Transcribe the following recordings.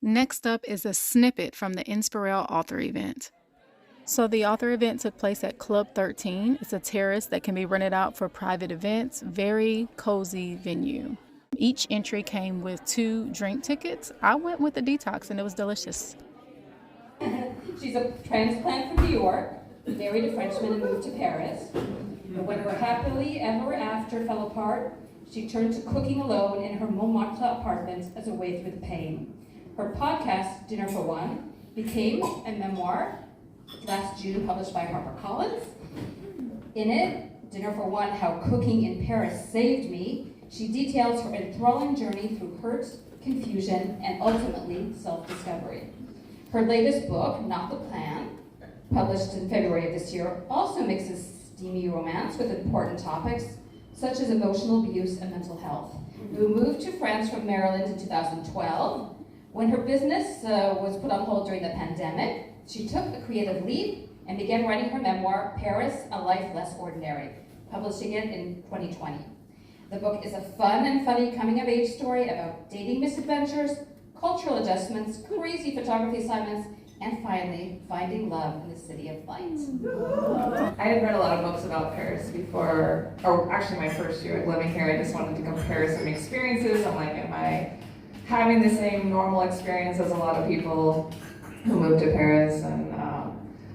Next up is a snippet from the Inspirelle Author Event. So the author event took place at Club 13. It's a terrace that can be rented out for private events. Very cozy venue. Each entry came with 2 drink tickets. I went with the detox and it was delicious. She's a transplant from New York, married a Frenchman and moved to Paris. But when her happily ever after fell apart, she turned to cooking alone in her Montmartre apartment as a way through the pain. Her podcast, Dinner for One, became a memoir last June published by HarperCollins. In it, Dinner for One, How Cooking in Paris Saved Me, she details her enthralling journey through hurt, confusion, and ultimately self-discovery. Her latest book, Not the Plan, published in February of this year, also mixes steamy romance with important topics such as emotional abuse and mental health. Who moved to France from Maryland in 2012. When her business was put on hold during the pandemic, she took a creative leap and began writing her memoir, Paris, A Life Less Ordinary, publishing it in 2020. The book is a fun and funny coming-of-age story about dating misadventures, cultural adjustments, crazy photography assignments, and finally, finding love in the city of light. I had read a lot of books about Paris before, or actually my first year living here. I just wanted to compare some experiences. I'm like, am I having the same normal experience as a lot of people who moved to Paris? And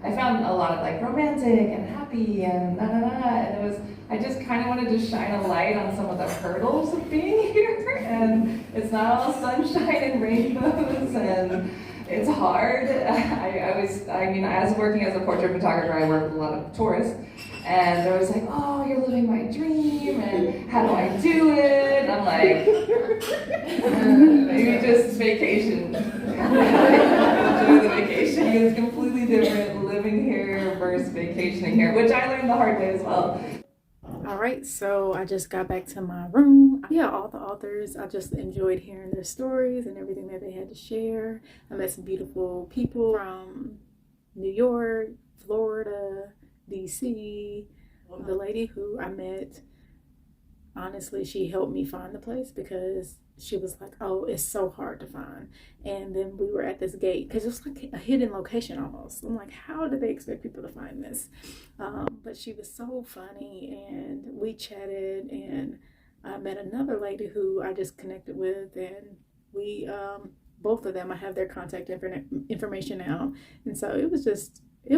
I found a lot of like romantic and happy and and it was, I just kind of wanted to shine a light on some of the hurdles of being here. And it's not all sunshine and rainbows and it's hard. I mean, as working as a portrait photographer, I work with a lot of tourists, and they're always like, "Oh, you're living my dream, and how do I do it?" And I'm like, maybe just vacation. Enjoy the vacation. It's completely different living here versus vacationing here, which I learned the hard way as well. All right, so I just got back to my room. Yeah, all the authors, I just enjoyed hearing their stories and everything that they had to share. I met some beautiful people from New York, Florida, DC. The lady who I met, honestly, she helped me find the place because she was like, oh, it's so hard to find. And then we were at this gate because it was like a hidden location almost. I'm like, how do they expect people to find this? But she was so funny and we chatted, and I met another lady who I just connected with, and we, both of them, I have their contact information now. And so it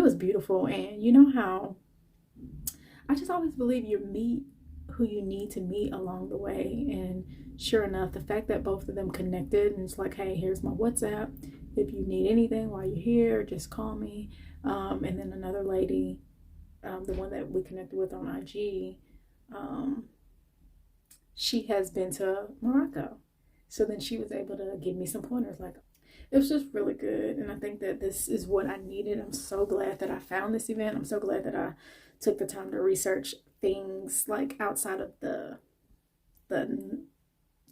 was beautiful. And you know how I just always believe you meet who you need to meet along the way. And sure enough, the fact that both of them connected, and it's like, hey, here's my WhatsApp. If you need anything while you're here, just call me. And then another lady, the one that we connected with on IG, she has been to Morocco. So then she was able to give me some pointers. Like, it was just really good. And I think that this is what I needed. I'm so glad that I found this event. I'm so glad that I took the time to research things like outside of the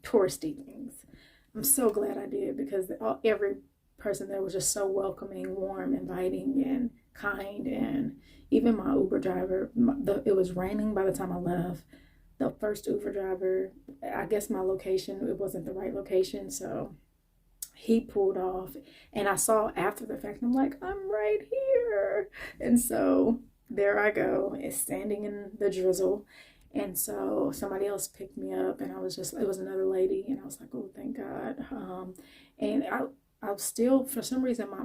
touristy things. I'm so glad I did, because every person there was just so welcoming, warm, inviting, and kind. And even my Uber driver, it was raining by the time I left. The first Uber driver, I guess my location, it wasn't the right location, so he pulled off, and I saw after the fact, I'm like, I'm right here. And so there I go, standing in the drizzle. And so somebody else picked me up, and it was another lady, and I was like, oh, thank God. And I was still, for some reason, my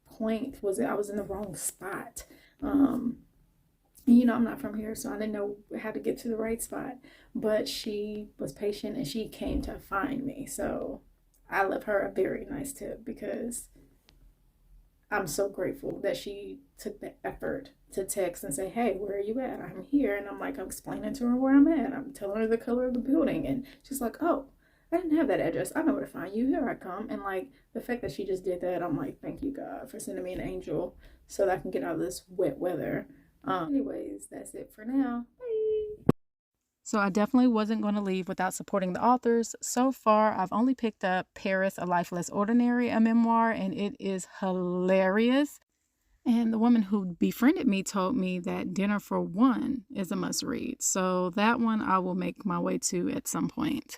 point was that I was in the wrong spot. You know, I'm not from here, so I didn't know how to get to the right spot. But she was patient, and she came to find me. So I left her a very nice tip, because I'm so grateful that she took the effort to text and say, hey, where are you at? I'm here. And I'm like, I'm explaining to her where I'm at. I'm telling her the color of the building. And she's like, oh, I didn't have that address. I know where to find you. Here I come. And like, the fact that she just did that, I'm like, thank you, God, for sending me an angel so that I can get out of this wet weather. Anyways, that's it for now. Bye. So I definitely wasn't going to leave without supporting the authors. So far, I've only picked up Paris, A Life Less Ordinary, a memoir, and it is hilarious. And the woman who befriended me told me that Dinner for One is a must read. So that one I will make my way to at some point.